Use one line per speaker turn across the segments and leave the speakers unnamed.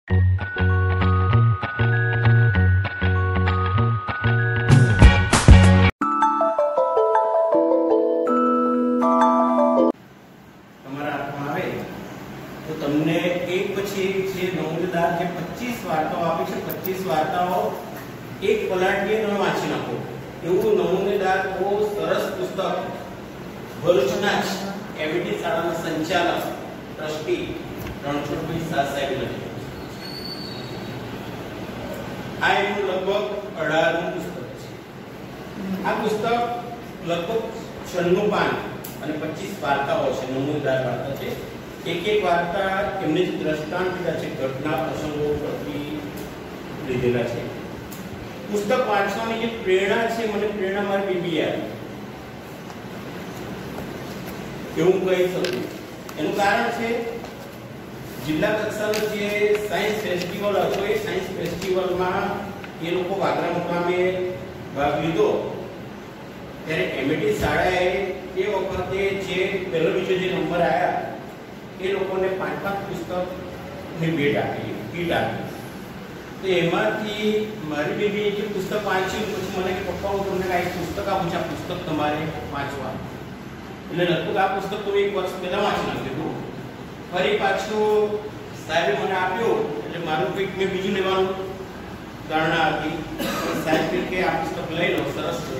તમને એક પછી જે નમૂનેદાર જે 25 વાર્તાઓ આપી છે 25 વાર્તાઓ એક પલાટીએ તમે વાંચી નાખો એવું નમૂનેદાર બહુ સરસ પુસ્તક ભરૂચના એમટી શાળાના સંચાલક ટ્રસ્ટી રણછોડભાઈ શાહ સાહેબ લખ્યું. આ એનું લગભગ 18મું પુસ્તક છે. આ પુસ્તક લગભગ 96 પાન અને 25 વાર્તાઓ છે, નમૂનેદાર વાર્તા છે. એક એક વાર્તા એમને જે દ્રષ્ટાંત દીધા છે, ઘટના પ્રસંગો પરથી લીધેલા છે. પુસ્તક વાંચવાની જે પ્રેરણા છે, મને પ્રેરણા મારી બીબી આવી એવું કહી શકું. એનું કારણ છે જિલ્લા કક્ષાનો જે સાયન્સ ફેસ્ટિવલ હતો, એ સાયન્સ ફેસ્ટિવલમાં એ લોકો વાગરા મુકામે ભાગ લીધો ત્યારે એમટી શાળાએ એ વખતે જે પહેલો બીજો જે નંબર આવ્યા એ લોકોને 5-5 પુસ્તકની ભેટ આપી, કીટ આપી. તો એમાંથી મારી બેબીએ જે પુસ્તક વાંચ્યું પછી મને કે પપ્પા હું તમને આ પુસ્તક આપું છું, આ પુસ્તક તમારે વાંચવા. એટલે લગભગ આ પુસ્તક તો 1 વર્ષ પહેલા વાંચી નાખ્યું. ફરી પાછું સાહેબે મને આપ્યું એટલે મારું કંઈક મેં બીજું લેવાનું ધારણા હતી. સાહેબ કે આ પુસ્તક લઈ લો, સરસ છે.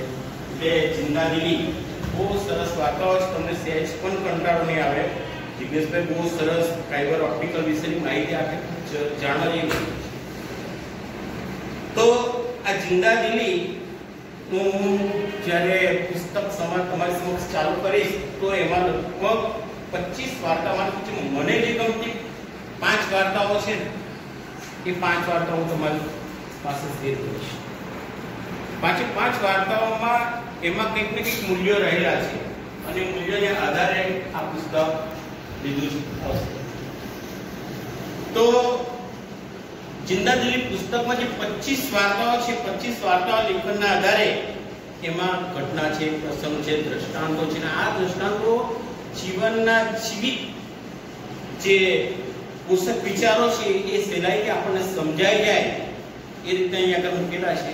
એટલે જિંદાદિલી બહુ સરસ વાર્તાઓ છે, તમને સહેજ પણ કંટાળો નહીં આવે. જિગ્નેશભાઈ બહુ સરસ ફાઈબર ઓપ્ટિકલ વિશેની માહિતી આપે, જાણવા જેવી. તો આ જિંદાદિલી હું જ્યારે પુસ્તક તમારી સમક્ષ ચાલુ કરીશ તો એમાં લગભગ 25 વાર્તાઓમાંથી મને જે ગમતી 5 વાર્તાઓ છે ને એ 5 વાર્તાઓ તમારી પાસે શેર કરીશ. 5 વાર્તાઓમાં એમાં કંઈક ને કંઈક મૂલ્યો રહેલા છે અને મૂલ્યોને આધારે આ પુસ્તક લીધું છે. તો જિંદાદિલી પુસ્તકમાં જે 25 વાર્તાઓ છે, 25 વાર્તાઓ લેખનના આધારે એમાં ઘટના છે, પ્રસંગ છે, દ્રષ્ટાંતો છે. આ દ્રષ્ટાંતો જીવનના જીવિત જે પોષક વિચારો છે એ સહેલાઈથી આપણને સમજાઈ જાય એ રીતે અહીંયા આગળ મૂકેલા છે.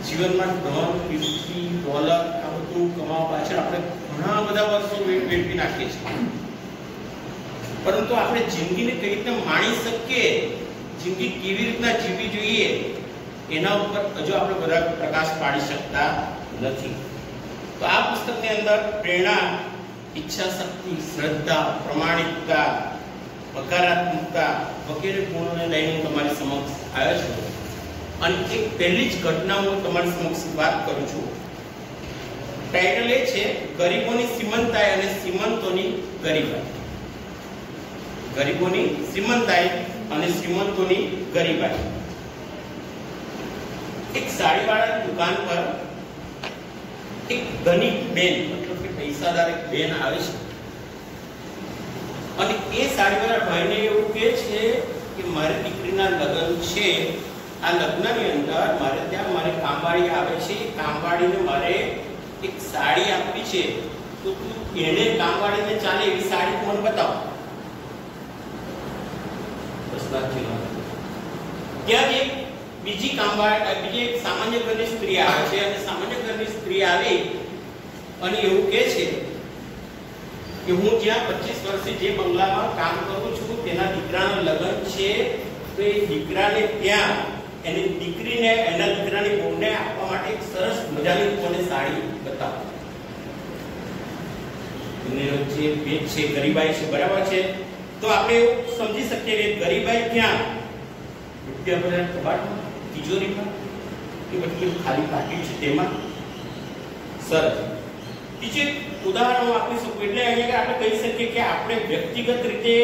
જીવનમાં ધન, કીર્તિ, દોલત આ બધું કમાવા પાછળ આપણે ઘણા બધા વર્ષો વેડફી નાખીએ છીએ, પરંતુ આપણે જિંદગીને કઈ રીતે માણી શકીએ, જિંદગી કેવી રીતના જીવવી જોઈએ એના ઉપર હજુ આપણે બધા પ્રકાશ પાડી શકતા નથી. તો આ પુસ્તકની અંદર પ્રેરણા, ઈચ્છા શક્તિ, શ્રદ્ધા, પ્રમાણિકતા, હકારાત્મકતા વગેરે ગુણોને લઈને હું તમારી સમક્ષ આવ્યો છું. અને એક પહેલી જ ઘટના હું તમારી સમક્ષ વાત કરું છું. ટાઇટલ એ છે ગરીબોની શ્રીમંતાઈ અને શ્રીમંતોની ગરીબાઈ. ગરીબોની શ્રીમંતાઈ અને શ્રીમંતોની ગરીબાઈ. એક સાડીવાળાની દુકાન પર એક ધનિક બેન, મતલબ કે પૈસાદાર એક બેન આવે છે અને એ સાડીવાળા ભાઈને એવું કહે છે કે મારી દીકરીના લગ્ન છે, આ લગ્નની અંદર મારે ત્યાં મારી કામવાળી આવે છે, કામવાળીને મારે એક સાડી આપવી છે, તો તું એને કામવાળીને ચાલે એવી સાડી મને બતાવ. ત્યાં એક બીજી કામવાળી, બીજી એક સામાન્ય ઘરની સ્ત્રી આવે છે અને સામાન્ય ઘરની સ્ત્રી આવી અને એવું કહે છે કે હું જ્યાં 25 વર્ષથી જે બંગલામાં કામ કરું છું તેના દીકરાનું લગ્ન છે, તો એ દીકરાને ત્યાં એની દીકરીને એના દીકરાની બહુને આપવા માટે એક સરસ મજાની મને સાડી બતાવો. એને જે ભેટ છે, ગરીબાઈ છે, બરાબર છે. તો આપણે એવું સમજી શકીએ કે ગરીબાઈ ક્યાં? રૂપિયા ભરેલા કબાટમાં, તિજોરીમાં, કે પછી ખાલી પાકીટ છે તેમાં. સરસ. બીજું ઉદાહરણ આપી શકું એટલે અહીંયા આપણે કહી શકીએ કે આપણે વ્યક્તિગત રીતે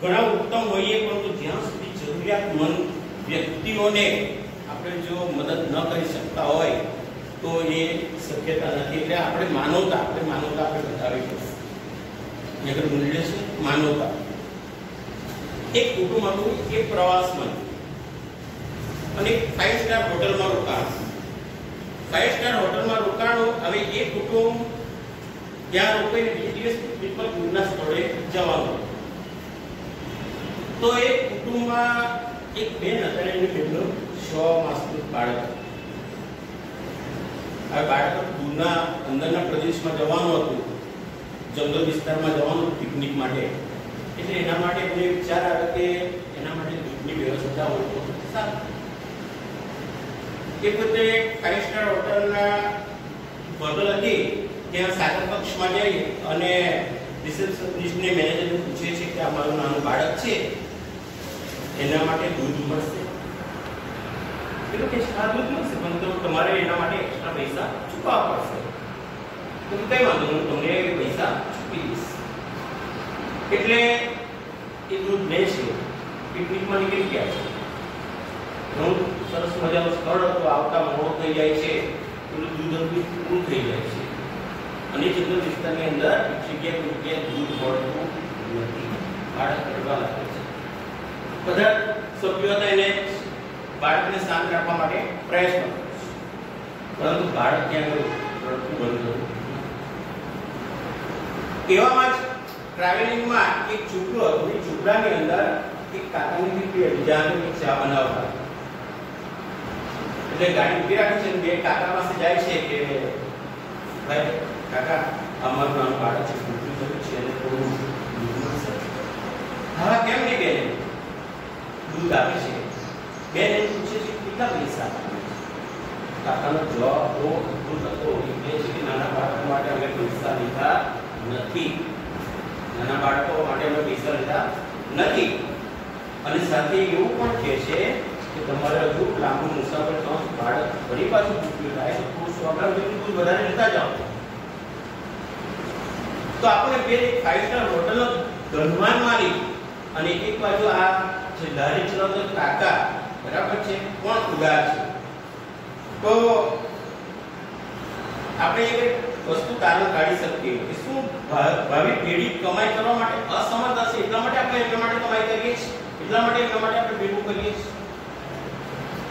ઘણા ઉત્તમ હોઈએ, પરંતુ જ્યાં સુધી જરૂરિયાતમંદ વ્યક્તિઓને આપણે જો મદદ ન કરી શકતા હોય તો એ શક્યતા નથી. એટલે આપણે માનવતા આપણે બતાવવી પડશે. આગળ મૂલ્ય છે માનવતા. એક કુટુંબ હતું, એક પ્રવાસમાં અને 5 સ્ટાર હોટલમાં રોકાણ. 5 સ્ટાર હોટલમાં રોકાણો. હવે એ કુટુંબ ત્યાં રોકાઈને બીજે દિવસ દૂરના સ્થળે જવાનું. તો એ કુટુંબમાં એક બેન હતા, એની બેનનું 6 માસનું બાળક. આ બાળક દૂરના અંદરના પ્રદેશમાં જવાનું હતું, જંગલ વિસ્તારમાં જવાનું પિકનિક માટે. એટલે એના માટે મને વિચાર આવ્યો કે એના માટે દૂધની વ્યવસ્થા હોય તો સારું. એ પોતે 5 સ્ટાર હોટલના હોટલ હતી, ત્યાં સાગર પક્ષમાં જઈ અને રિસેપ્શનિસ્ટને મેનેજરને પૂછે છે કે અમારું નાનું બાળક છે, એના માટે દૂધ મળશે? એટલે કે આ દૂધ મળશે, પણ તો તમારે એના માટે એક્સ્ટ્રા પૈસા ચૂકવવા પડશે. તો કઈ વાંધો નહીં, તમને પૈસા ચૂકવી દઈશ. એટલે એ દૂધ લે છે, પિકનિકમાં નીકળી ગયા છે. ઘણું સરસ મજાનું સ્થળ હતું, આવતા મોડો થઈ જાય છે, પેલું દૂધ પૂરું થઈ જાય છે. અને જંગલ વિસ્તારની અંદર જગ્યાએ દૂધ મળતું નથી. બાળક રડવા લાગે છે. બધા સભ્યો હતા એને બાળકને શાંત રાખવા માટે પ્રયત્ન કરે છે, પરંતુ બાળક ત્યાં રડતું બંધ થયું. એવામાં જ ટ્રાવેલિંગમાં એક ઝૂંપડું હતું. એ ઝૂંપડાની અંદર એક કાકાની દીકરી હતી, જ્યાં એક ચા બનાવતા. એટલે ગાડી ઉભી રાખી છે, બે કાકા પાસે જાય છે કે ભાઈ કાકા, અમારું નાનું બાળક છે, મૃત્યુ થયું છે, અને થોડું દૂધ મળશે? હા, કેમ નહીં બેન, દૂધ આપે છે. બેન એને પૂછે છે કેટલા પૈસા? કાકાનો જવાબ બહુ અદ્ભુત હતો. એ કહે છે કે નાના બાળકો માટે અમે પૈસા લીધા નથી. નાના બાળકો માટે અમે પૈસા લીધા નથી. અને સાથે એવું પણ કહે છે કે તમારે હજુ લાંબુ મુસાફર થવા, બાળક ફરી પાછું ભૂખ્યું થાય તો થોડું 100 ગ્રામ જેટલું દૂધ વધારે લેતા જાઓ. તો આપણે બે 5 સ્ટાર હોટલનો ધનવાન માલિક અને એક બાજુ આ જે લારી ચલાવતો કાકા, બરાબર છે, કોણ ઉદાર છે? તો આપણે એક વસ્તુ તારણ કાઢી શકીએ કે શું ભાવિ પેઢી કમાઈ કરવા માટે અસમર્થ હશે, એટલા માટે આપણે એટલા માટે કમાઈ કરીએ છીએ, એટલા માટે આપણે ભેગું કરીએ છીએ.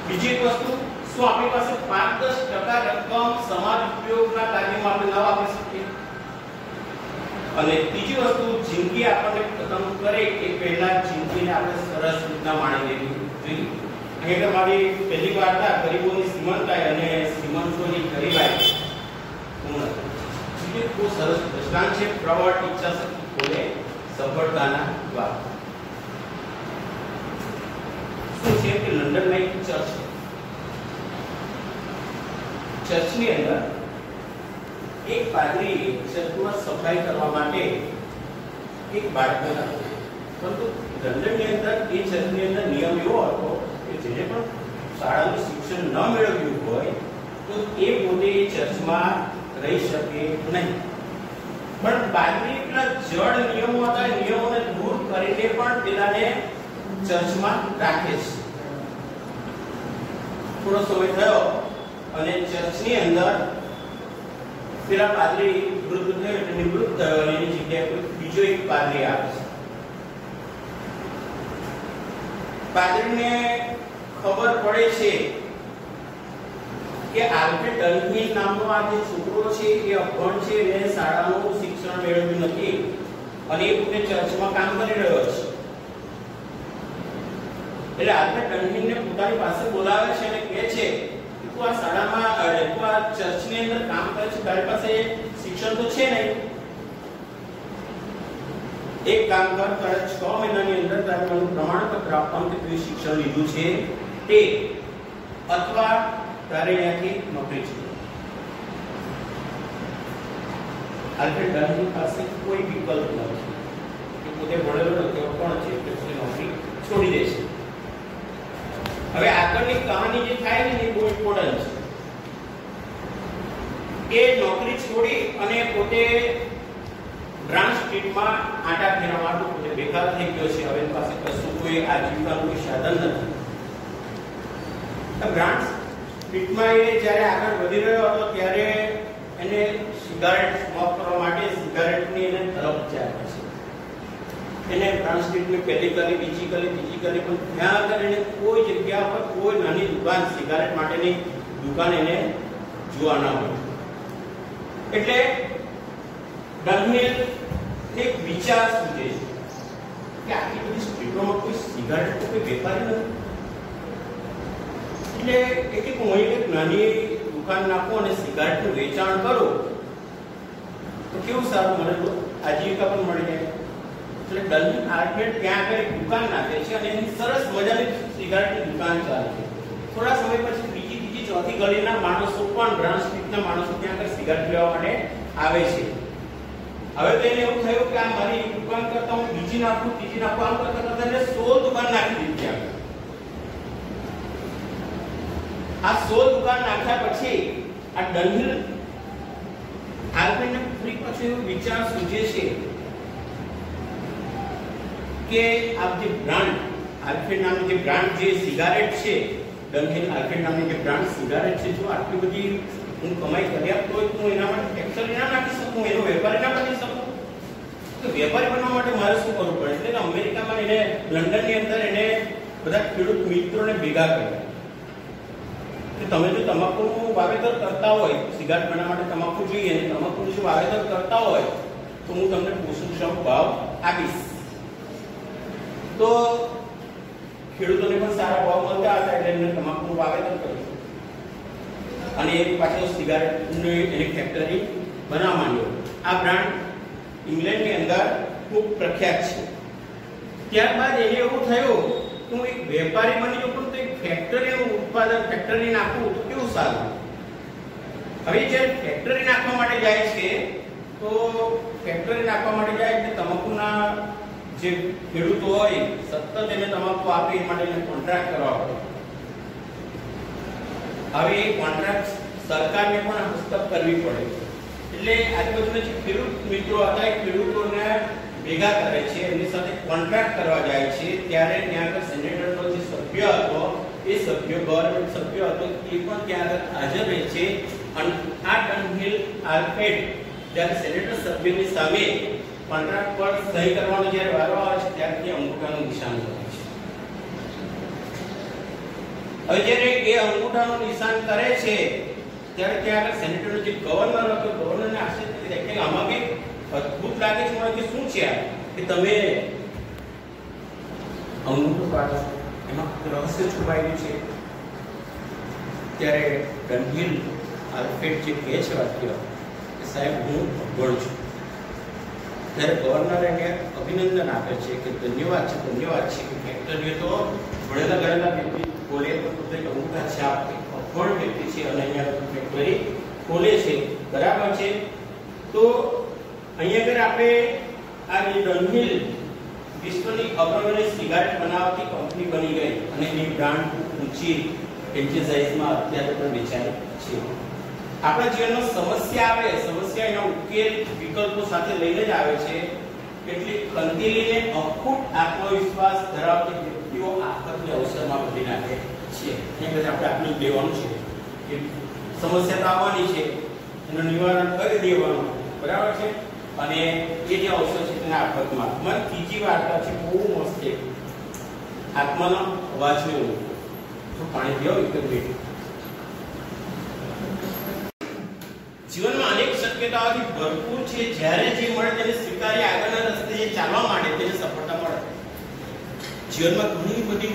બીજી એક વસ્તુ, શું આપણી પાસે 5-10% રકમ સમાજ ઉપયોગના કાર્યમાં આપણે ન વાપરી શકીએ? અને ત્રીજી વસ્તુ, જિંદગી આપણને ખતમ કરે એ પહેલા જિંદગીને આપણે સરસ રીતના માણી લેવી જોઈએ. અહીં મારી પહેલી વાર્તા ગરીબોની શ્રીમંતાઈ અને શ્રીમંતોની ગરીબાઈ પૂર્ણ. એ બહુ સરસ દ્રષ્ટાંત છે. પ્રવર્ત ઈચ્છાશક્તિ ખોલે સફળતાના દ્વાર. શું છે કે લંડનમાં એક ચર્ચ છે. ચર્ચની અંદર એક પાદરી ચર્ચમાં સફાઈ કરવા માટે એક બાળકને રાખ્યો. પરંતુ લંડનની અંદર એ ચર્ચની અંદર નિયમ એવો હતો કે જેને પણ શાળાનું શિક્ષણ ન મેળવ્યું હોય તો એ પોતે એ ચર્ચમાં રહી શકે નહીં. પણ પાદરી એટલા જડ નિયમો હતા, નિયમોને દૂર કરીને પણ પેલાને ચર્ચમાં રાખે છે. થોડો સમય થયો અને ચર્ચની અંદર પેલા પાદરી વૃદ્ધ થયો એટલે નિવૃત્ત થયો અને એની જગ્યાએ બીજો એક પાદરી આવે છે. પાદરીને ખબર પડે છે કે આલ્ફ્રેડ ડનહિલ નામનો આ જે છોકરો છે એ અભણ છે, એને શાળાનું શિક્ષણ મેળવ્યું નથી અને એ પોતે ચર્ચમાં કામ કરી રહ્યો છે. એટલે આલ્ફ્રેડ ડનહિલને પોતાની પાસે બોલાવે છે અને કહે છે કે તું આ શાળામાં તું આ ચર્ચની અંદર કામ કરે છે, તારી પાસે શિક્ષણ તો છે નહીં. એક કામ કર, તારે 6 મહિનાની અંદર તારે મને પ્રમાણપત્ર આપવાનું કે તું શિક્ષણ લીધું છે તે, અથવા તારે અહીંયાથી નોકરી છે. આલ્ફ્રેડ ડનહિલ પાસે કોઈ વિકલ્પ નથી. એ પોતે ભણેલો નથી, પણ છે કે પોતે નોકરી છોડી દે છે. હવે આગળની કહાની જે થાય ને એ બહુ ઇમ્પોર્ટન્ટ છે. એ નોકરી છોડી અને પોતે બ્રાન્ચ સ્ટ્રીટમાં આંટા ફેરવા માટે પોતે બેકાર થઈ ગયો છે. હવે પાસે કશું કોઈ આજીવિકાનું કોઈ સાધન નથી. બ્રાન્ચ સ્ટ્રીટમાં એ જ્યારે આગળ વધી રહ્યો હતો ત્યારે એને સિગારેટ સ્મોક કરવા માટે સિગારેટની એને તરફ જાય છે. એને બ્રાન્ચ સ્ટ્રીટની પહેલી ગલી, બીજી ગલી, ત્રીજી ગલી, પણ ત્યાં આગળ એને કોઈ જગ્યા પર કોઈ નાની દુકાન, સિગારેટ માટેની દુકાન એને જોવા ન મળી. એટલે ડનહિલ એક વિચાર સૂચે છે કે આટલી બધી સ્ટ્રીટ મિત્રોમાં કોઈ સિગારેટ તો કોઈ વેપારી નથી. એટલે એક હું એક નાની દુકાન નાખું અને સિગારેટનું વેચાણ કરું તો કેવું સારું, મને તો આજીવિકા પણ મળી જાય. એટલે ડલ્ફિન આર્કેડ ત્યાં આગળ એક દુકાન નાખે છે અને એની સરસ મજાની સિગારેટની દુકાન ચાલે છે. થોડા સમય પછી બીજી ત્રીજી ચોથી ગલીના માણસો પણ બ્રાન્ચ સ્ટ્રીટના માણસો ત્યાં આગળ સિગારેટ લેવા માટે આવે છે. હવે તો એને એવું થયું કે આ મારી દુકાન કરતા હું બીજી નાખું ત્રીજી નાખું, આમ કરતા કરતા એને 100 દુકાન નાખી દીધી ત્યાં. આ 100 દુકાન નાખ્યા પછી આ ડલ્ફિન આર્કેડને ફરી પાછો એવો વિચાર સૂચે છે કે આ જે બ્રાન્ડ આર્કેડ નામની જે બ્રાન્ડ જે સિગારેટ છે, ડલ્ફિન આર્કેડ નામની જે બ્રાન્ડ સિગારેટ છે, જો આટલી બધી હું કમાઈ કર્યા તો હું એના માટે ફેક્ટરી ના નાખી શકું, એનો વેપારી ના બની શકું. તો વેપારી બનવા માટે મારે શું કરવું પડે? એટલે અમેરિકામાં એને લંડનની અંદર એને બધા ખેડૂત મિત્રોને ભેગા કર્યા કે તમે જો તમાકુનું વાવેતર કરતા હોય, સિગારેટ બનાવવા માટે તમાકુ જોઈએ અને તમાકુનું જો વાવેતર કરતા હોય તો હું તમને પોષણક્ષમ ભાવ આપીશ. તો ખેડૂતોને પણ સારા ભાવ મળતા હતા એટલે એમને તમાકુનું વાવેતર કર્યું અને એ પાછળ સિગારેટની એની ફેક્ટરી બનાવવા માંડ્યો. આ બ્રાન્ડ ઇંગ્લેન્ડની અંદર ખૂબ પ્રખ્યાત છે. ત્યારબાદ એને એવું થયું કે હું એક વેપારી બની જાઉં પણ તો એક ફેક્ટરીનું ઉત્પાદન ફેક્ટરી નાખું તો કેવું સારું. હવે જ્યારે ફેક્ટરી નાખવા માટે જાય છે તો ફેક્ટરી નાખવા માટે જાય એટલે તમાકુના જે ખેડૂતો હોય સતત એને તમાકુ આપે એ માટે એને કોન્ટ્રાક્ટ કરવા પડે. હવે એ કોન્ટ્રાક્ટ સરકારને પણ હસ્તક કરવી પડે. એટલે આજુબાજુના જે ખેડૂત મિત્રો હતા એ ખેડૂતોને ભેગા કરે છે, એમની સાથે કોન્ટ્રાક્ટ કરવા જાય છે. ત્યારે ત્યાં આગળ સેનેટરનો જે સભ્ય હતો એ સભ્ય ગવર્નમેન્ટ સભ્ય હતો એ પણ ત્યાં આગળ હાજર રહે છે અને આ ડલ્ફિન આર્કેડ જ્યારે સેનેટર સભ્યની સામે કોન્ટ્રાક્ટ પર સહી કરવાનો જ્યારે વારો આવે છે ત્યારથી અંગૂઠાનું નિશાન કરે છે. હવે જ્યારે એ અંગૂઠાનું નિશાન કરે છે ત્યારે ત્યાં આગળ સેનેટરનો જે ગવર્નર હતો ગવર્નરને આશ્ચર્ય થઈ જાય કે આમાં કંઈક અદ્ભુત લાગે છે, મને કે શું છે આ કે તમે અંગૂઠો પાડો એમાં રહસ્ય છુપાયેલું છે. ત્યારે ડલ્ફિન આર્કેડ જે કહે છે વાક્ય કે સાહેબ હું અભણ છું. ત્યારે ગવર્નર એને અભિનંદન આપે છે કે ધન્યવાદ છે કે ફેક્ટરીઓ તો ભણેલા ગણેલા વ્યક્તિ ખોલે તો પોતે અંગૂઠા છાપ અભણ વ્યક્તિ છે અને અહીંયા ફેક્ટરી ખોલે છે, બરાબર છે. તો અહીંયા આગળ આપણે આ જે ડલ્ફિન વિશ્વની અગ્રણી સિગારેટ બનાવતી કંપની બની ગઈ અને એની બ્રાન્ડ ઊંચી ફ્રેન્ચાઇઝીમાં અત્યારે પણ વેચાય છે. આપણા જીવનમાં સમસ્યા આવે, સમસ્યા એના ઉકેલ વિકલ્પો સાથે લઈને જ આવે છે. એટલે ખંતીલીને અખૂટ આત્મવિશ્વાસ ધરાવતી વ્યક્તિઓ આફતને અવસરમાં બદલી નાખે છે. એ બધા આપણે આટલું લેવાનું છે કે સમસ્યા તો આવવાની છે, એનું નિવારણ કરી દેવાનું, બરાબર છે. અને એ જે અવસર છે તેના આફતમાં મને ત્રીજી વાર્તા છે, બહુ મસ્ત છે. આત્માનો અવાજને ઓળખો. તો પાણી પીઓ એક મિનિટ. જીવનમાં અનેક શક્યતાઓથી ભરપૂર છે. જ્યારે જે મળે તેને સ્વીકારી આગળના રસ્તે જે ચાલવા માંડે તેને સફળતા મળે. જીવનમાં ઘણી બધી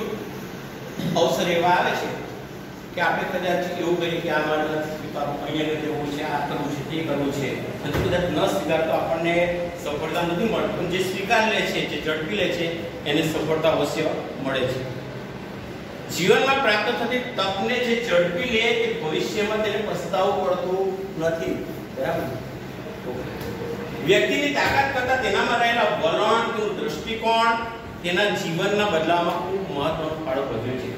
અવસર એવા આવે છે કે આપણે કદાચ એવું કહીએ કે આ મારે નથી સ્વીકારવું, અહીંયા જવું છે, આ કરવું છે, તે કરવું છે, અને કદાચ ન સ્વીકારતો આપણને સફળતા નથી મળતી. પણ જે સ્વીકાર લે છે, જે ઝડપી લે છે એને સફળતા અવશ્ય મળે છે. જીવનમાં પ્રાપ્ત થતી તકને જે ઝડપી લે તે ભવિષ્યમાં તેને પસ્તાવું પડતું નથી, બરાબર. વ્યક્તિની તાકાત કરતા તેનામાં રહેલા વલણ, તેનું દૃષ્ટિકોણ તેના જીવનના બદલાવમાં ખૂબ મહત્વનો ફાળો ભજવે છે.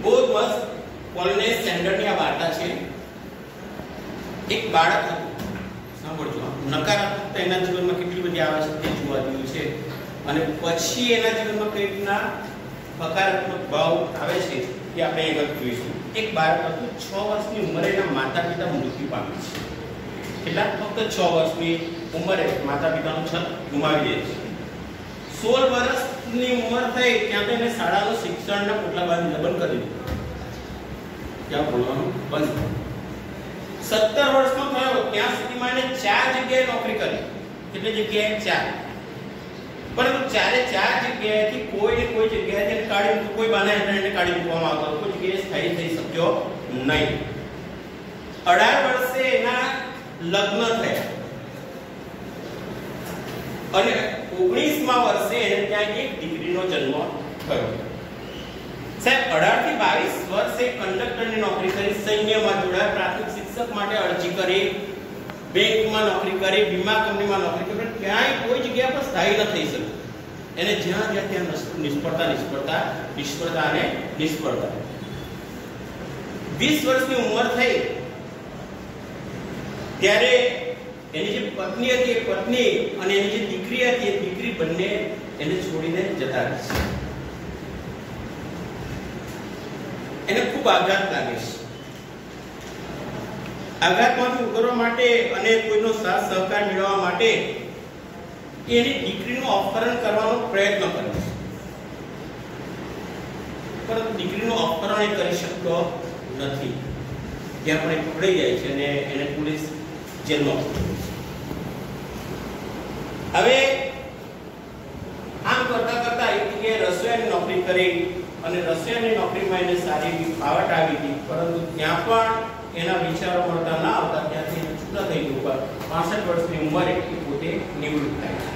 બહુ મસ્ત પોલને સેન્ડરની આ વાર્તા છે. એક બાળક હતું, સાંભળજો, નકારાત્મકતા એના જીવનમાં કેટલી બધી આવે છે તે જોવા જેવું છે અને પછી એના જીવનમાં કઈ રીતના હકારાત્મક ભાવ આવે છે એ આપણે આગળ જોઈશું. એક બાળક હતું, 6 વર્ષની ઉંમરે એના માતા પિતા મૃત્યુ પામ્યા છે. કેટલા? ફક્ત 6 વર્ષની ઉંમરે માતા પિતાનું છત ગુમાવી દે છે. 16 વર્ષની ઉંમર થઈ ત્યાં એને શાળાનું શિક્ષણના પોટલા બાદ લગ્ન કરી દીધું. ત્યાં બોલવાનું બંધ. 17 વર્ષનો થયો ત્યાં સુધીમાં એને 4 જગ્યાએ નોકરી કરી. કેટલી જગ્યાએ? 4. પરંતુ ચારે ચાર જગ્યાએથી કોઈ ને કોઈ જગ્યાએથી કાઢી કોઈ બાના હેઠળ કાઢી મૂકવામાં આવતો, કોઈ જગ્યાએ સ્થાયી થઈ શક્યો નહીં. 18 વર્ષે એના લગ્ન થયા અને 19મા વર્ષે એને ત્યાં એક દીકરીનો જન્મ થયો. સાહેબ 18 થી 22 વર્ષે કંડક્ટરની નોકરી કરી, સૈન્યમાં જોડાયા, પ્રાથમિક શિક્ષક માટે અરજી કરી, બેંકમાં નોકરી કરી, વીમા કંપનીમાં નોકરી કરી, ક્યાંય કોઈ જગ્યા પર સ્થાયી ન થઈ શક્યું. એને જ્યાં જ્યાં ત્યાં નિષ્ફળતા નિષ્ફળતા નિષ્ફળતા અને નિષ્ફળતા. 20 વર્ષની ઉંમર થઈ ત્યારે એની જે પત્ની હતી એ પત્ની અને એની જે દીકરી હતી એ દીકરી બંને એને છોડીને જતા રહે. એને ખૂબ આઘાત લાગે છે. આઘાતમાંથી ઉતરવા માટે અને કોઈનો સાથ સહકાર મેળવવા માટે એની દીકરીનું અપહરણ કરવાનો પ્રયત્ન કરે છે, પરંતુ દીકરીનું અપહરણ એ કરી શકતો નથી. ત્યાં પણ એ પકડાઈ જાય છે અને એને પોલીસ જેલમાં મૂકે. હવે આમ કરતા કરતા એક જગ્યાએ રસોઈયાની નોકરી કરી અને રસોઈયાની નોકરીમાં એને સારી ફાવટ આવી હતી, પરંતુ ત્યાં પણ એના વિચારો મળતા ના આવતા ત્યાંથી એને છૂટા થઈ ગયું. 65 વર્ષની ઉંમરે એ પોતે નિવૃત્ત થાય છે.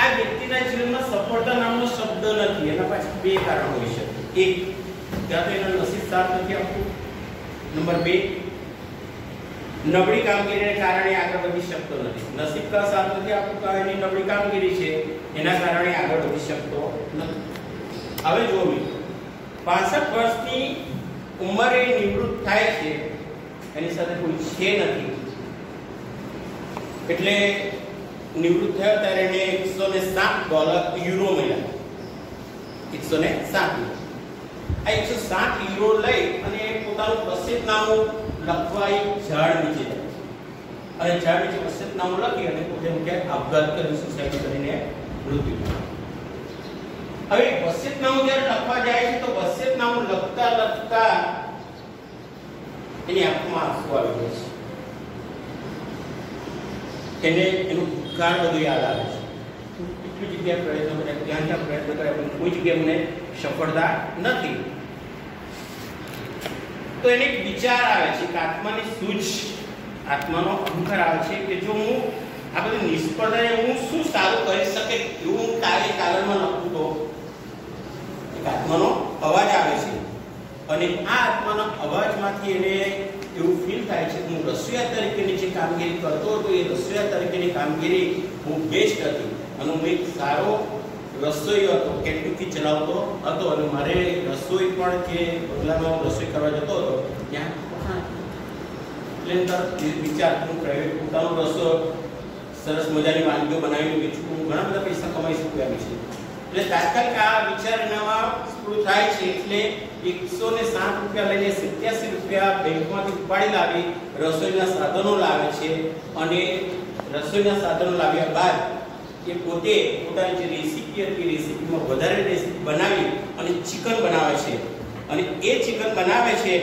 આ વ્યક્તિના જીવનમાં સફળતા નામનો શબ્દ નથી. એના પાછળ બે કારણ હોઈ શકે. એક, ત્યાં તો એના નસીબ સાથ નથી આપતું. નંબર 2, નબળી કામગીરીને કારણે આગળ વધી શકતો નથી. નસીબ કા સાથ નથી આપતું કારણ એની નબળી કામગીરી છે, એના કારણે આગળ વધી શકતો નથી. હવે જો 65 વર્ષની ઉંમરે નિવૃત્ત થાય છે, એની સાથે કોઈ છે નથી, એટલે નિવૃત્ત થયો ત્યારે એને $107 યુરો મળ્યા. 107 આ 107 યુરો લઈ અને પોતાનું પ્રસિદ્ધનામું લખવા એક ઝાડ નીચે જાય અને ઝાડ નીચે પ્રસિદ્ધનામું લખી અને પોતે ક્યાંક આપઘાત કરી સુસાઇડ કરીને મૃત્યુ પામે. હવે પ્રસિદ્ધનામું જ્યારે લખવા જાય છે તો પ્રસિદ્ધનામું લખતા લખતા એની આંખમાં આંસુ આવી જાય છે. એને એનું ભૂતકાળ બધું યાદ આવે છે. કેટલી જગ્યાએ પ્રયત્ન કર્યા, ક્યાં ક્યાં પ્રયત્ન કર્યા, પણ કોઈ જગ્યાએ મને સફળતા નથી. તો એને એક વિચાર આવે છે કે આત્માની સૂઝ, આત્માનો અહંકાર આવે છે કે જો હું આ બધી નિષ્ફળતાને હું શું સારું કરી શકે એવું હું કાગળમાં લખું તો એક આત્માનો અવાજ આવે છે અને આ આત્માના અવાજમાંથી એને એવું ફીલ થાય છે કે હું રસોઈયા તરીકેની જે કામગીરી કરતો હતો એ રસોઈયા તરીકેની કામગીરી હું બેસ્ટ હતી અને હું એક સારો રસોઈ હતો, કેન્ટીન ચલાવતો હતો અને મારે રસોઈ પણ જે બગલામાં રસોઈ કરવા જતો હતો ત્યાં એટલે તરત વિચાર હું પ્રાઇવેટ પોતાનો રસો સરસ મજાની વાનગીઓ બનાવીને વેચું, હું ઘણા બધા પૈસા કમાઈ શકું એમ છે. એટલે તાત્કાલિક આ વિચાર એનામાં સ્ફૂર્ત થાય છે એટલે $107 લઈને $87 બેંકમાંથી ઉપાડી લાવી રસોઈના સાધનો લાવે છે અને રસોઈના સાધનો લાવ્યા બાદ એ પોતે પોતાની જે રેસીપી હતી રેસીપીમાં વધારે રેસીપી બનાવી અને ચિકન બનાવે છે અને એ ચિકન બનાવે છે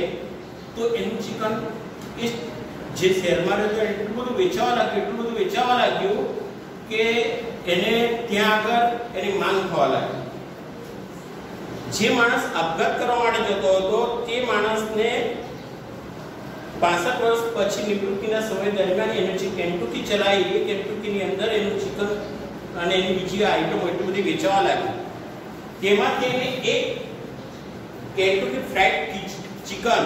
તો એનું ચિકન એ જે શહેરમાં રહેતો એટલું બધું વેચાવા લાગ્યું કે એને ત્યાં આગળ એની માંગ થવા લાગી. જે માણસ આપઘાત કરવા માટે જતો હતો તે માણસને 65 વર્ષ પછી નિવૃત્તિના સમય દરમિયાન એનું જે કેન્ટુકી ચલાવી એ કેન્ટુકીની અંદર એનું ચિકન અને એની બીજી આઈટમ એટલી બધી વેચવા લાગી. તેમાંથી એને એક કેન્ટુકી ફ્રાઈડ ચિકન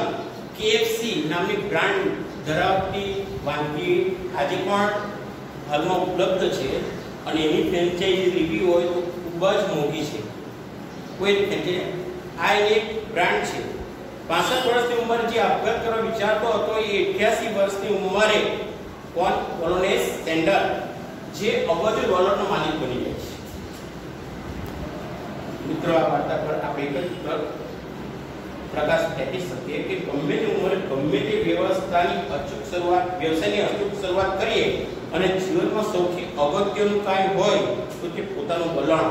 KFC નામની બ્રાન્ડ ધરાવતી વાનગી આજે પણ હાલમાં ઉપલબ્ધ છે અને એની ફ્રેન્ચાઇઝી લીધી હોય તો ખૂબ જ મોંઘી છે. કોઈ ફ્રેન્ચાઇઝી આ એક બ્રાન્ડ છે. 65 વર્ષની ઉંમરે જે આપઘાત કરવા વિચારતો હતો એ 88 વર્ષની ઉંમરે કોલોનેસ સેન્ડર જે અબજો ડોલરનો માલિક બની જાય છે. મિત્રો આ વાર્તા પર આપણે એક જ પ્રકાશ ફેંકી શકીએ કે ગમે તે ઉંમરે ગમે તે વ્યવસાયની અચૂક શરૂઆત કરીએ અને જીવનમાં સૌથી અગત્યનું કાંઈ હોય તો તે પોતાનું વલણ,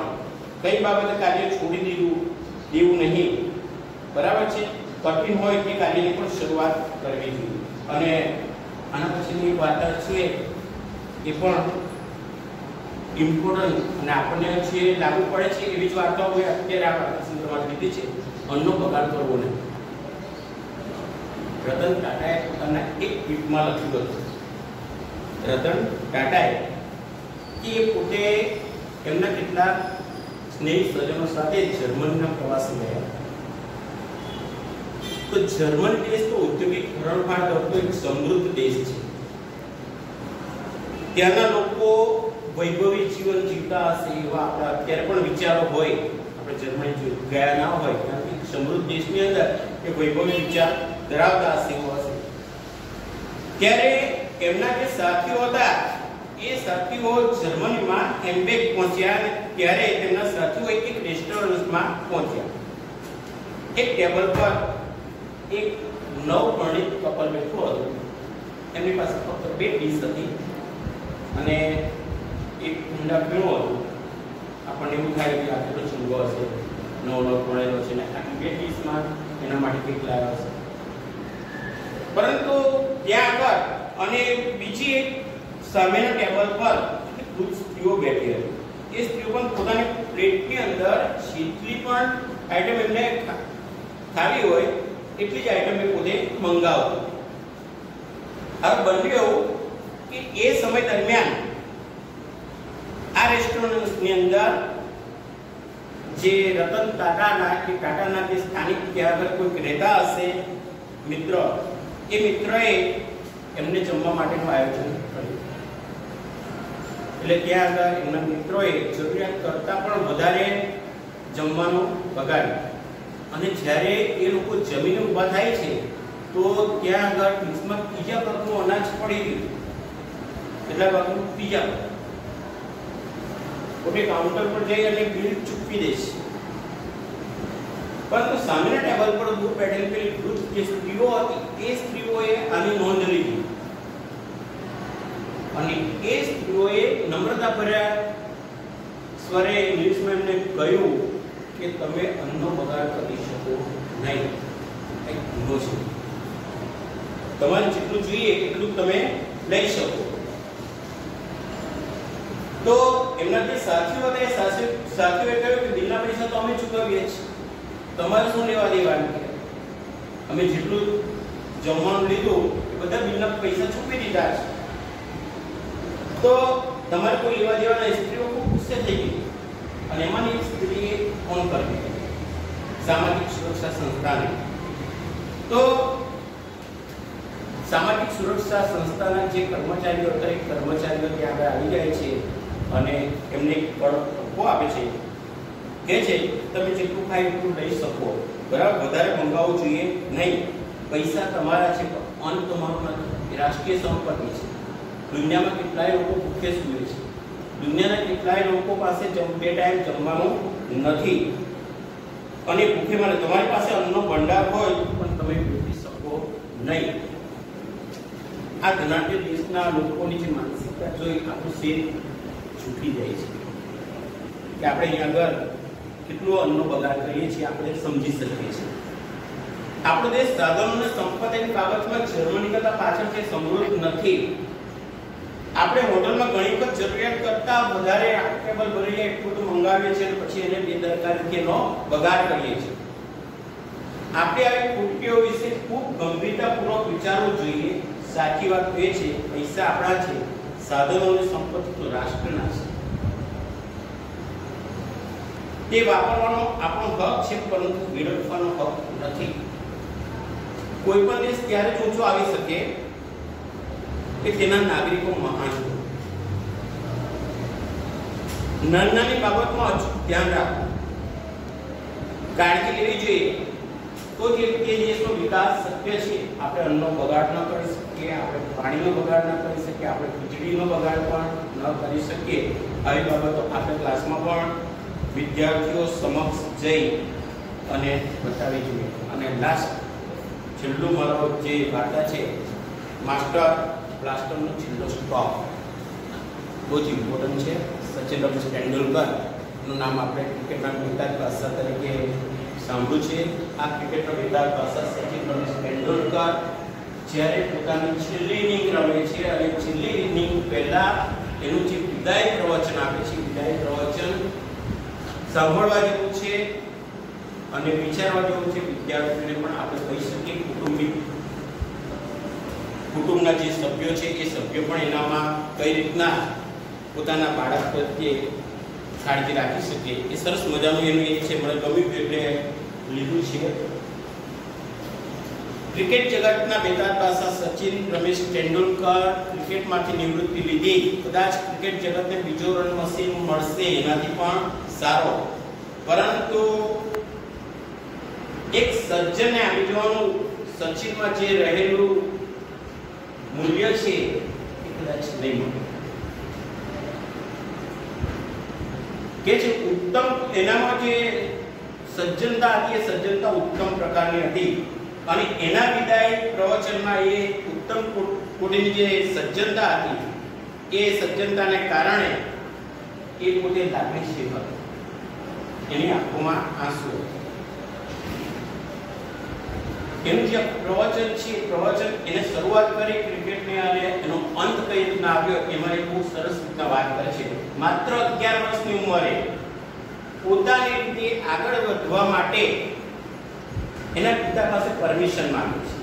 કઈ બાબતે કાર્ય છોડી દેવું નહીં. બરાબર છે? કઠિન હોય તે કાર્યની પણ શરૂઆત કરવી જોઈએ. અને આના પછીની વાર્તા છે એ પણ ઇમ્પોર્ટન્ટ અને આપણને જે લાગુ પડે છે એવી જ વાર્તાઓ મેં અત્યારે આ વાર્તા સંદર્ભમાં લીધી છે. અન્નનો બગાડ કરવો નહીં. રતન ટાટાએ પોતાના એક ટ્વીટમાં લખ્યું હતું, રતન ટાટાએ કે પોતે એમના કેટલાક સ્નેહી સ્વજનો સાથે જર્મનીના પ્રવાસે ગયા. તો જર્મન દેશ તો ઔદ્યોગિક હરણફાળ કરતો એક સમૃદ્ધ દેશ છે. ત્યાંના લોકો વૈભવી જીવન જીવતા હશે એવા આપણા અત્યારે પણ વિચારો હોય. આપણે જર્મની ગયા ના હોય કારણ કે સમૃદ્ધ દેશની અંદર એ વૈભવી વિચાર ધરાવતા હશે એવો હશે. ત્યારે એમના જે સાથીઓ હતા એ સાથીઓ જર્મનીમાં હેમ્બેર્ગ પહોંચ્યા. ત્યારે તેમના સાથીઓ એક રેસ્ટોરન્ટમાં પહોંચ્યા. એક ટેબલ પર એક નવપરિણીત કપલ બેઠું હતું. એમની પાસે ફક્ત 2 ડીશ હતી અને એક ઊંડા પીણું હતું. આપણને એવું થાય કે આ તો ચૂંગો હશે, નવો પડેલો છે ને આટલી 2 ડીશમાં એના માટે કંઈક લાવ્યો હશે. પરંતુ ત્યાં આગળ અને બીજી એક સામેના ટેબલ પર એક સ્ત્રીઓ બેઠી હતી. એ સ્ત્રીઓ પણ પોતાની પ્લેટની અંદર જેટલી પણ આઈટમ એમને ખાવી હોય એટલી જ આઈટમ એ પોતે મંગાવતો. હવે બન્યું એવું કે એ સમય દરમિયાન આ રેસ્ટોરન્ટની અંદર જે રતન ટાટાના કે ટાટાના જે સ્થાનિક ત્યાં આગળ કોઈક રહેતા હશે મિત્ર, એ મિત્રએ એમને જમવા માટેનું આયોજન કર્યું. એટલે ત્યાં આગળ એમના મિત્રોએ જરૂરિયાત કરતાં પણ વધારે જમવાનું બગાડ્યું. અને જ્યારે એ લોકો જમીને ઊભા થાય છે તો ત્યાં આગળ ડીશમાં ત્રીજા ભાગનું અનાજ પડી ગયું. કેટલા ભાગનું? ત્રીજા ભાગ. પોતે કાઉન્ટર પર જઈ અને બિલ ચૂકવી દે છે. પરંતુ સામેના ટેબલ પર દૂર બેઠેલી પેલી વૃદ્ધ જે સ્ત્રીઓ હતી એ સ્ત્રીઓએ આની નોંધ લીધી અને એ સ્ત્રીઓએ નમ્રતા ભર્યા સ્વરે ઇંગ્લિશમાં એમને કહ્યું કે તમે અન્નનો બગાડ કરી શકો નહીં. એક ગુનો છે. તમારે જેટલું જોઈએ એટલું તમે લઈ શકો. તો એમના જે સાથીઓ હતા એ સાથીઓએ કહ્યું કે બિલના પૈસા તો અમે ચૂકવીએ છીએ, તમારે શું લેવા દેવાનું? અમે જેટલું જમવાનું લીધું એ બધા બિલના પૈસા ચૂકવી દીધા છે, તો તમારે કોઈ લેવા દેવા નહીં. સ્ત્રીઓ ખૂબ ગુસ્સે થઈ ગઈ અને એમાંની એક સ્ત્રીએ ફોન કરી સામાજિક સુરક્ષા સંસ્થાને. તો સામાજિક સુરક્ષા સંસ્થાના જે કર્મચારીઓ હતા એ કર્મચારીઓ ત્યાં આગળ આવી જાય છે અને એમને ઠપકો આપે છે, કહે છે તમે જેટલું ખાય એટલું લઈ શકો, બરાબર, વધારે મંગાવવું જોઈએ નહીં. પૈસા તમારા છે પણ અન્ન તમારું નથી. એ રાષ્ટ્રીય સંપત્તિ છે. દુનિયામાં કેટલાય લોકો ભૂખે સૂવે છે. દુનિયાના કેટલાય લોકો પાસે 2 ટાઈમ જમવાનું નથી અને ભૂખે મારે. તમારી પાસે અન્નનો ભંડાર હોય પણ તમે વેચી શકો નહીં. આ ધનાઢ્ય દેશના લોકોની જે માનસિકતા જોઈ આપણું શેર ઝૂકી જાય છે કે આપણે અહીંયા આગળ કેટલો અન્નનો બગાડ કરીએ છીએ આપણે સમજી શકીએ છીએ. આપણો દેશ સાધનો અને સંપત્તિની બાબતમાં જર્મની કરતા પાછળ છે, સમૃદ્ધ નથી. આપણે હોટલમાં ઘણી વખત જરૂરિયાત કરતા વધારે ટેબલ ભરીને એટલું બધું મંગાવીએ છીએ અને પછી એને બેદરકારીથી એનો બગાડ કરીએ છીએ. આપણે આવી કૃત્યો વિશે ખૂબ ગંભીરતાપૂર્વક વિચારવું જોઈએ. સાચી વાત એ છે પૈસા આપણા છે, સાધનો અને સંપત્તિ તો રાષ્ટ્રના છે. તે વાપરવાનો આપણો હક છે પરંતુ વેડફવાનો હક નથી. કોઈ પણ દેશ ત્યારે જ ઊંચો આવી શકે કે તેના નાગરિકો મહાન હોય. નાની બાબતમાં ધ્યાન રાખવું, કાળજી લેવી જોઈએ તો જે તે દેશનો વિકાસ શક્ય છે. આપણે અન્નનો બગાડ ન કરી શકીએ, આપણે પાણીનો બગાડ ન કરી શકીએ, આપણે વીજળીનો બગાડ પણ ન કરી શકીએ. આવી બાબતો આપણે ક્લાસમાં પણ વિદ્યાર્થીઓ સમક્ષ જઈ અને બતાવી જોઈએ. અને લાસ્ટ છેલ્લું મારો જે વાર્તા છે, માસ્ટર બ્લાસ્ટરનો છેલ્લો સ્ટોપ, બહુ જ ઇમ્પોર્ટન્ટ છે. સચિન તેંડુલકર નું નામ આપણે ક્રિકેટના વિતાર પાસા તરીકે સાંભળ્યું છે. આ ક્રિકેટનો વિતાર પાસા સચિન તેંડુલકર જ્યારે પોતાની છેલ્લી ઇનિંગ રમે છે અને છેલ્લી ઇનિંગ પહેલા એનું જે વિદાય પ્રવચન આપે છે. વિદાય પ્રવચન સાંભળવા જેવું છે અને વિચારવા જેવું છે. વિદ્યાર્થીઓને પણ આપણે કહી શકીએ કુટુંબના જે સભ્યો છે એ સભ્યો પણ એનામાં કઈ રીતના પોતાના બાળક પ્રત્યે કાળજી રાખી શકે એ સરસ મજાનું એનું એ છે. મને ગમ્યું એટલે લીધું છે. ક્રિકેટ જગતના બેતાજ બાદશાહ સચિન રમેશ તેંડુલકર ક્રિકેટમાંથી નિવૃત્તિ લીધી. કદાચ ક્રિકેટ જગતને બીજો રન મશીન મળશે એનાથી પણ સારો, પરંતુ એક સજ્જનને આવી જવાનું સચિનમાં જે રહેલું મૂલ્ય છે એ કદાચ નહીં મળે. કે જે ઉત્તમ એનામાં જે સજ્જનતા હતી એ સજ્જનતા ઉત્તમ પ્રકારની હતી અને એના વિદાય પ્રવચનમાં એ ઉત્તમ કોટીની જે સજ્જનતા હતી એ સજ્જનતાને કારણે એ પોતે લાગણીશીલ હતો. એની આંખોમાં આંસુ હતા. એનું જે પ્રવચન છે પ્રવચન એને શરૂઆત કરી ક્રિકેટની અને એનો અંત કઈ રીતના આવ્યો એમાં એ બહુ સરસ રીતના વાત કરે છે. માત્ર 11 વર્ષની ઉંમરે પોતાની રીતે આગળ વધવા માટે એના પિતા પાસે પરમિશન માંગે છે.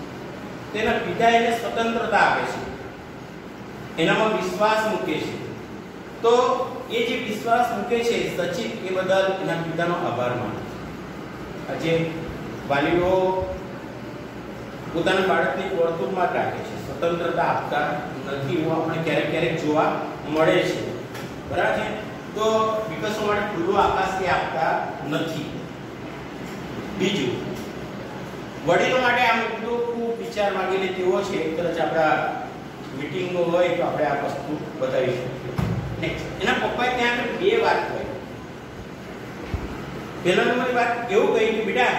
તેના પિતા એને સ્વતંત્રતા આપે છે, એનામાં વિશ્વાસ મૂકે છે. તો એ જે વિશ્વાસ મૂકે છે સચિન એ બદલ એના પિતાનો આભાર માને છે. આજે વાલીઓ પોતાના બાળકને વર્તુળમાં રાખે છે, સ્વતંત્રતા આપતા નથી. એવું આપણે ક્યારેક ક્યારેક જોવા મળે છે, બરાબર છે. તો વિકસવા માટે ખુલ્લું આકાશ કે આપતા નથી. બીજું, વડીલો માટે આ મુદ્દો ખૂબ વિચાર માંગીને તેવો છે. કદાચ આપણા મીટિંગો હોય તો આપણે આ વસ્તુ બતાવી શકીએ. નેક્સ્ટ, એના પપ્પાએ ત્યાં આગળ બે વાત કહી. પહેલા નંબરની વાત એવું કહી કે બેટા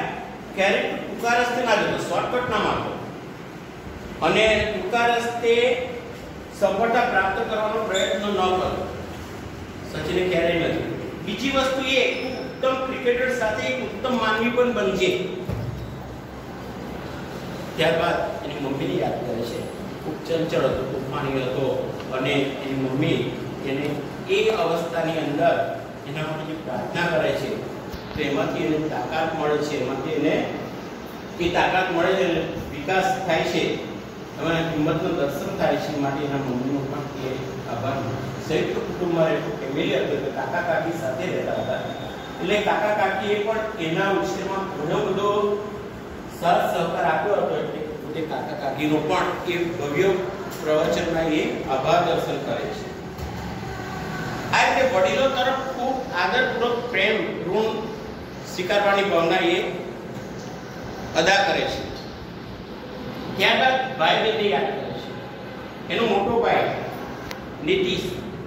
ક્યારેક ટૂંકા રસ્તે ના જતો, શોર્ટકટ ના મારતો અને ટૂંકા રસ્તે સફળતા પ્રાપ્ત કરવાનો પ્રયત્ન ન કરતો. સચિને ક્યારેય નથી. બીજી વસ્તુ એ ઉત્તમ ક્રિકેટર સાથે એક ઉત્તમ માનવી પણ બનજે. ત્યારબાદ એની મમ્મીની યાદ કરે છે. ખૂબ ચંચળ હતો, તોફાની હતો અને એની મમ્મી એને એ અવસ્થાની અંદર એના માટે જે પ્રાર્થના કરે છે તો એમાંથી એને તાકાત મળે છે, એમાંથી એને એ તાકાત મળે છે, વિકાસ થાય છે, એમાં હિંમતનું દર્શન થાય છે. માટે એના મમ્મીનો પણ એ આભાર માને છે. સંયુક્ત કુટુંબમાં રહેતું ફેમિલી હતું, કાકા કાકી સાથે રહેતા હતા. એટલે કાકા કાકીએ પણ એના ઉછેરમાં ઘણો બધો સાથ સહકાર આપ્યો હતો. એટલે પોતે કાકા કાકીનો પણ એ ભવ્ય પ્રવચનમાં એ આભાર દર્શન કરે છે. આ રીતે વડીલો તરફ ખૂબ આદરપૂર્વક પ્રેમ ઋણ સ્વીકારવાની ભાવના એ અદા કરે છે. ત્યારબાદ ભાઈ બહેનને યાદ કરે છે. એનો મોટો ભાઈ નીતિશ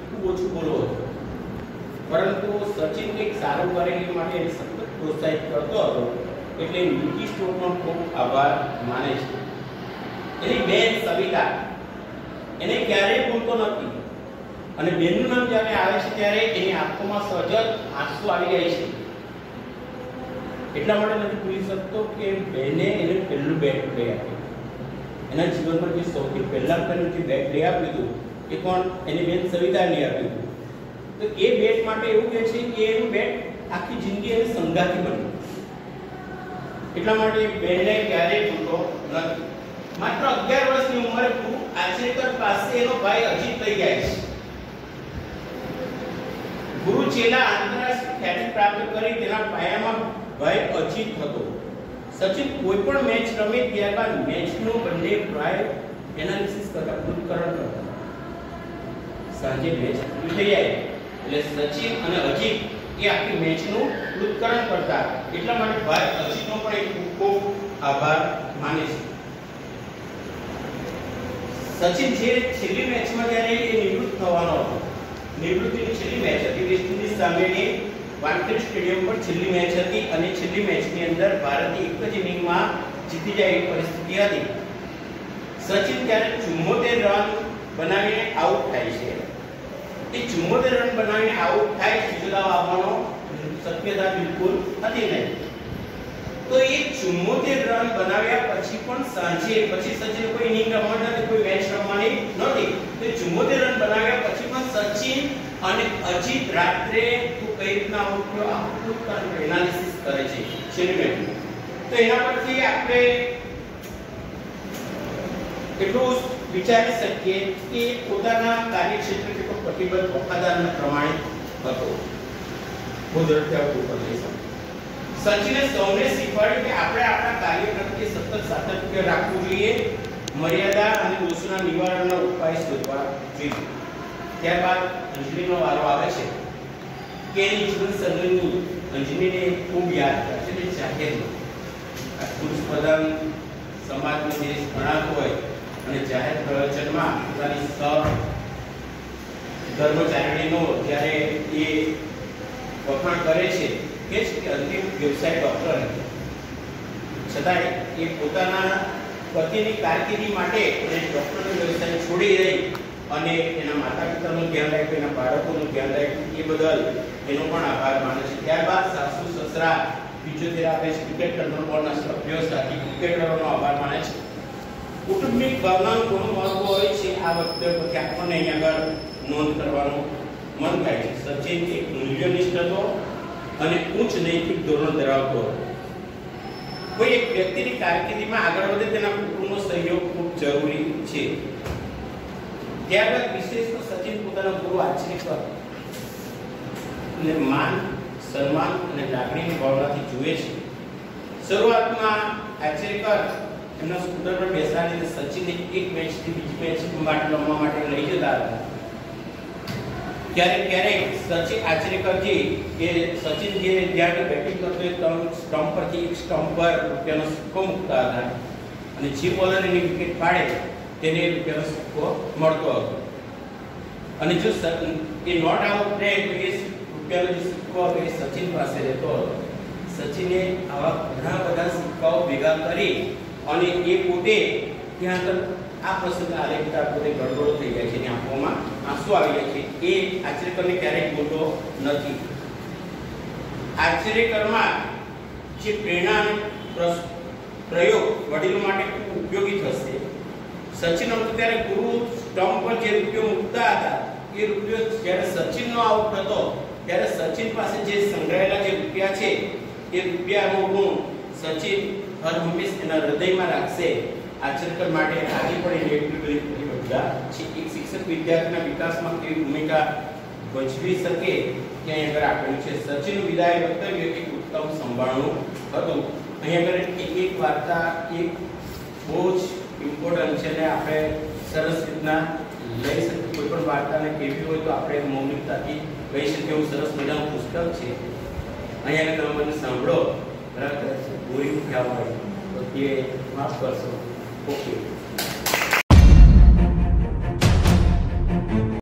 ખૂબ ઓછું બોલો હતો, પરંતુ સચિન કંઈક સારું કરે એ માટે એને સતત પ્રોત્સાહિત કરતો હતો. એટલે નીતિશનો પણ ખૂબ આભાર માને છે. એની બેન સવિતા એને ક્યારેય ભૂલતો નથી અને બેનનું નામ જ્યારે આવે છે ત્યારે એની આંખોમાં સજજ આંસુ આવી જાય છે. એટલા માટે નથી ભૂલી શકતો કે બેને એને પહેલું બેટ લઈ આપ્યું. એના જીવનમાં જે સૌથી પહેલા પહેલું જે બેટ લઈ આપ્યું હતું એ પણ એની બેન સવિતાને આપ્યું હતું. તો એ બેટ માટે એવું કહે છે કે એનું બેટ આખી જિંદગી એને સંગાથી બન્યું. એટલા માટે બેનને ક્યારેય ભૂલતો નથી. માત્ર 11 વર્ષની ઉંમરે ગુરુ આચરેકર પાસે એનો ભાઈ અજીત થઈ જાય છે. ગુરુ ચેલા આંતરરાષ્ટ્રીય ખ્યાતિ પ્રાપ્ત કરી તેના પાયામાં ભાઈ અજીત હતો. સચિન કોઈ પણ મેચ રમે ત્યારબાદ મેચનું બંને ટ્રાય એનાલિસિસ કરતા પૃથ્થકરણ કરતા. સાંજે મેચ પૂરી થઈ જાય એટલે સચિન અને અજીત એ આખી મેચનું પૃથ્થકરણ કરતા. એટલા માટે ભાઈ અજીતનો પણ એક ખૂબ આભાર માને છે. સચિન જે છેલ્લી મેચમાં જ્યારે એ નિવૃત્ત થવાનો હતો, નિવૃત્તિની છેલ્લી મેચ હતી વેસ્ટ ઇન્ડિઝ સામેની વાનખેડે સ્ટેડિયમ પર છેલ્લી મેચ હતી અને છેલ્લી મેચની અંદર ભારતે એક જ ઇનિંગમાં જીતી જાય એવી પરિસ્થિતિ હતી. સચિન ત્યારે 74 રન બનાવીને આઉટ થાય છે. એ 74 રન બનાવીને આઉટ થાય ત્રીજો દાવ આવવાનો શક્યતા બિલકુલ હતી નહીં. તો એ 74 રન બનાવ્યા પછી પણ સાંજે પછી સચિન કોઈ ઇનિંગ રમવાની નથી, કોઈ મેચ રમવાની નહોતી. તો 74 રન બનાવ્યા પછી પણ સચિન અને અજીત રાત્રે તું કઈ રીતના ઉઠ્યો આખું તારું એનાલિસિસ કરે છે સિનેમેટિક. તો એના પરથી આપણે એટલું વિચારી શકીએ કે પોતાના કાર્યક્ષેત્ર કેટલો પ્રતિબદ્ધ વફાદારના પ્રમાણે હતો. સચિને સૌને શીખવાડ્યું કે આપણે આપણા કાર્ય પ્રત્યે સતત સાતત્ય રાખવું જોઈએ, મર્યાદા અને દોષોના નિવારણનો ઉપાય શોધવા જોઈએ. ત્યારબાદ અંજલિનો વારો આવે છે કે એની જીવન સંઘની અંજલિને ખૂબ યાદ કરે છે ને જાહેરમાં આ પુરુષ પ્રધાન સમાજનો દેશ ગણાતો હોય અને જાહેર પ્રવચનમાં પોતાની ધર્મચારિણીનો જ્યારે એ વખાણ કરે છે કે અંતિમ વ્યવસાય ડોક્ટર હતી, છતાંય એ પોતાના પતિની કારકિર્દી માટે એ ડોક્ટરનો વ્યવસાય છોડી રહી અને એના માતા પિતાનું ધ્યાન રાખ્યું, એના બાળકોનું ધ્યાન રાખ્યું, એ બદલ એનો પણ આભાર માને છે. ત્યારબાદ સાસુ સસરા ફિઝિયોથેરાપિસ્ટ ક્રિકેટ કંટ્રોલ બોર્ડના સભ્યો સાથી ક્રિકેટરોનો આભાર માને છે. કુટુંબિક ભાવનાનું ઘણું મહત્વ હોય છે. આ વખતે પછી આપણને અહીંયા આગળ નોંધ કરવાનું મન થાય છે. સચિન એક મૂલ્યનિષ્ઠ હતો અને ઉચ્ચ નૈતિક ધોરણ ધરાવતો હતો. કોઈ એક વ્યક્તિની કારકિર્દીમાં આગળ વધે તેના કુટુંબનો સહયોગ ખૂબ જરૂરી છે. ત્યારબાદ વિશેષ તો સચિન પોતાના ગુરુ આચરેકર ને માન, સન્માન અને લાગણીની ભાવનાથી જુએ છે. શરૂઆતમાં આચરેકર એમના સ્કૂટર પર બેસાડીને સચિનને એક મેચથી બીજી મેચ માટે રમવા માટે લઈ જતા હતા. ક્યારેક સચિન આચરેકરજી કે સચિન જે જ્યારે બેટિંગ કરતો હોય સ્ટમ્પ પરથી એક સ્ટમ્પ પર રૂપિયાનો સિક્કો મૂકતા હતા અને જે બોલર એની વિકેટ પાડે તેને રૂપિયાનો સિક્કો મળતો હતો. અને જો એ નોટ આઉટ રહે તો એ રૂપિયાનો જે સિક્કો હતો એ સચિન પાસે રહેતો હતો. સચિને આવા ઘણા બધા સિક્કાઓ ભેગા કરી અને એ પોતે ત્યાં આગળ આ પ્રસંગ આલેખતા પોતે ગડબડો થઈ જાય છે, એની આંખોમાં આંસુ આવી જાય છે. એ આચરેકરને ક્યારેય બોલતો નથી. આચરેકરમાં જે પ્રેરણા અને પ્રયોગ વડીલો માટે ખૂબ ઉપયોગી થશે. સચિન હતો ત્યારે ગુરુ સ્ટમ્પ પર જે રૂપિયો મૂકતા હતા એ રૂપિયો જ્યારે સચિનનો આઉટ હતો ત્યારે સચિન પાસે જે સંગ્રહાયેલા જે રૂપિયા છે એ રૂપિયાનું ગુણ સચિન હર હંમેશ એના હૃદયમાં રાખશે. આચરેકર માટે આજે પણ એ એટલી બધી પ્રતિબદ્ધતા છે. એક શિક્ષક વિદ્યાર્થીના વિકાસમાં કેવી ભૂમિકા ભજવી શકે તે અહીં આગળ આપેલું છે. સચિનનું વિદાય વક્તવ્ય એક ઉત્તમ સંભાળનું હતું. અહીં આગળ એક વાર્તા એક બહુ જ ઇમ્પોર્ટન્ટ છે ને આપણે સરસ રીતના લઈ શકીએ. કોઈ પણ વાર્તાને કેવી હોય તો આપણે મૌલિકતાથી કહી શકીએ એવું સરસ મજાનું પુસ્તક છે. અહીં આગળ તમે મને સાંભળો બરાબર બોરિંગ થયા હોય તો તે માફ કરશો. ઓકે.